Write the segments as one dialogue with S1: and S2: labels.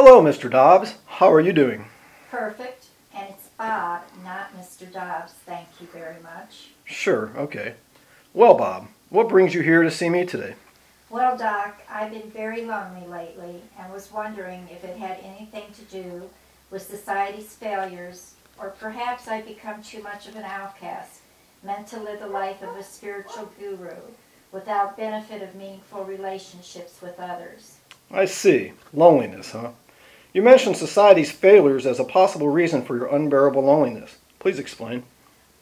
S1: Hello, Mr. Dobbs. How are you doing?
S2: Perfect. And it's Bob, not Mr. Dobbs. Thank you very much.
S1: Sure, okay. Well, Bob, what brings you here to see me today?
S2: Well, Doc, I've been very lonely lately and was wondering if it had anything to do with society's failures, or perhaps I've become too much of an outcast, meant to live the life of a spiritual guru without benefit of meaningful relationships with others.
S1: I see. Loneliness, huh? You mentioned society's failures as a possible reason for your unbearable loneliness. Please explain.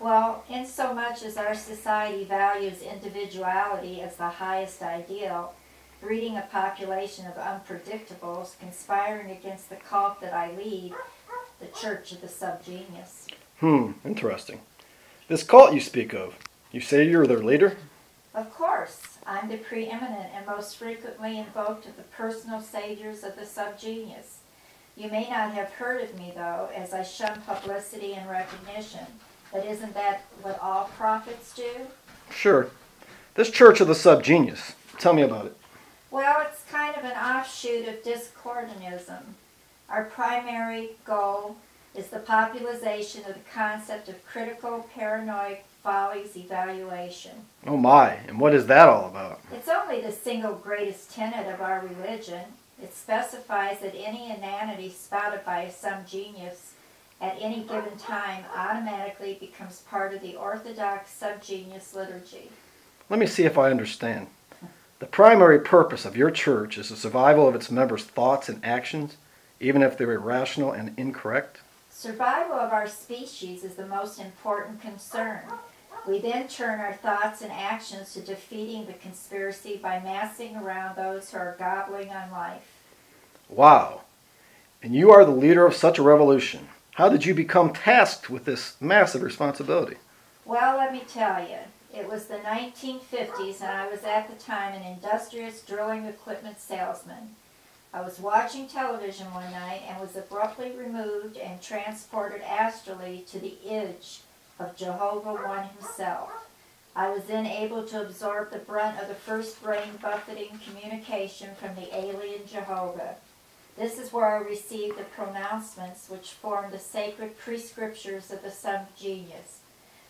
S2: Well, in so much as our society values individuality as the highest ideal, breeding a population of unpredictables conspiring against the cult that I lead, the Church of the Subgenius.
S1: Interesting. This cult you speak of, you say you're their leader?
S2: Of course, I'm the preeminent and most frequently invoked of the personal saviors of the subgenius. You may not have heard of me, though, as I shun publicity and recognition. But isn't that what all prophets do?
S1: Sure. This Church of the Subgenius, tell me about it.
S2: Well, it's kind of an offshoot of discordanism. Our primary goal is the popularization of the concept of critical paranoid follies evaluation.
S1: Oh my, and what is that all about?
S2: It's only the single greatest tenet of our religion. It specifies that any inanity spouted by some genius at any given time automatically becomes part of the orthodox subgenius liturgy.
S1: Let me see if I understand. The primary purpose of your church is the survival of its members' thoughts and actions, even if they're irrational and incorrect?
S2: Survival of our species is the most important concern. We then turn our thoughts and actions to defeating the conspiracy by massing around those who are gobbling on life.
S1: Wow. And you are the leader of such a revolution. How did you become tasked with this massive responsibility?
S2: Well, let me tell you. It was the 1950s, and I was at the time an industrious drilling equipment salesman. I was watching television one night and was abruptly removed and transported astrally to the edge of Jehovah One himself. I was then able to absorb the brunt of the first brain-buffeting communication from the alien Jehovah. This is where I received the pronouncements which form the sacred prescriptures of the subgenius,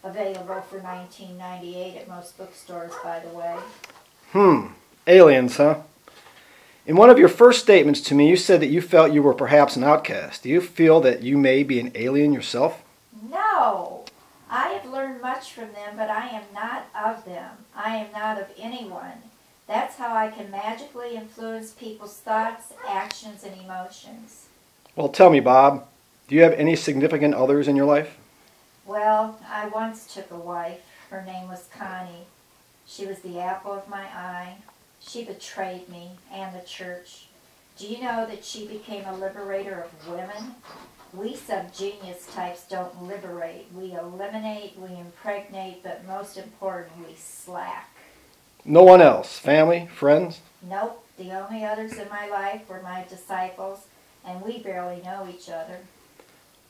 S2: available for $19.98 at most bookstores, by the way.
S1: Aliens, huh? In one of your first statements to me, you said that you felt you were perhaps an outcast. Do you feel that you may be an alien yourself?
S2: No! I have learned much from them, but I am not of them. I am not of anyone. That's how I can magically influence people's thoughts, actions, and emotions.
S1: Well, tell me, Bob, do you have any significant others in your life?
S2: Well, I once took a wife. Her name was Connie. She was the apple of my eye. She betrayed me and the church. Do you know that she became a liberator of women? We subgenius types don't liberate. We eliminate, we impregnate, but most important, we slack.
S1: No one else? Family? Friends?
S2: Nope. The only others in my life were my disciples, and we barely know each other.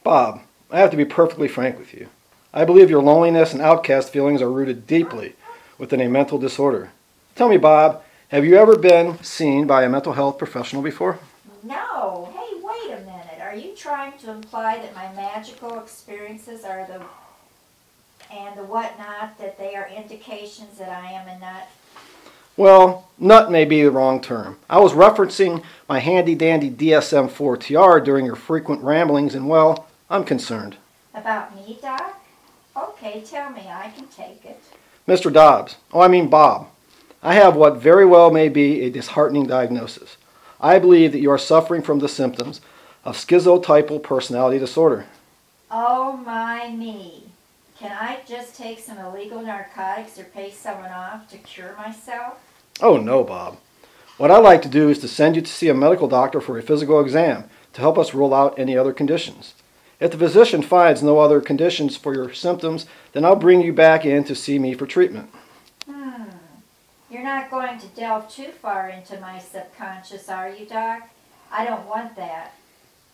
S1: Bob, I have to be perfectly frank with you. I believe your loneliness and outcast feelings are rooted deeply within a mental disorder. Tell me, Bob, have you ever been seen by a mental health professional before?
S2: No. Hey, wait a minute. Are you trying to imply that my magical experiences are the whatnot, that they are indications that I am a nut?
S1: Well, nut may be the wrong term. I was referencing my handy-dandy DSM-4 TR during your frequent ramblings, and well, I'm concerned.
S2: About me, Doc? Okay, tell me. I can take it.
S1: Mr. Dobbs, Bob, I have what very well may be a disheartening diagnosis. I believe that you are suffering from the symptoms of schizotypal personality disorder.
S2: Oh my me. Can I just take some illegal narcotics or pay someone off to cure myself?
S1: Oh no, Bob. What I'd like to do is to send you to see a medical doctor for a physical exam to help us rule out any other conditions. If the physician finds no other conditions for your symptoms, then I'll bring you back in to see me for treatment.
S2: You're not going to delve too far into my subconscious, are you, Doc? I don't want that.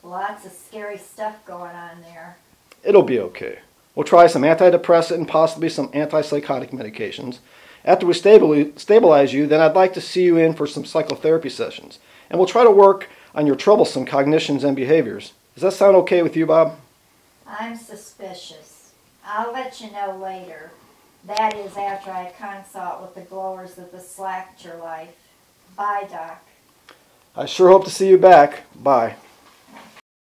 S2: Lots of scary stuff going on there.
S1: It'll be okay. We'll try some antidepressant and possibly some antipsychotic medications. After we stabilize you, then I'd like to see you in for some psychotherapy sessions. And we'll try to work on your troublesome cognitions and behaviors. Does that sound okay with you, Bob?
S2: I'm suspicious. I'll let you know later. That is after I consult with the growers of the Slacker life. Bye, Doc.
S1: I sure hope to see you back. Bye.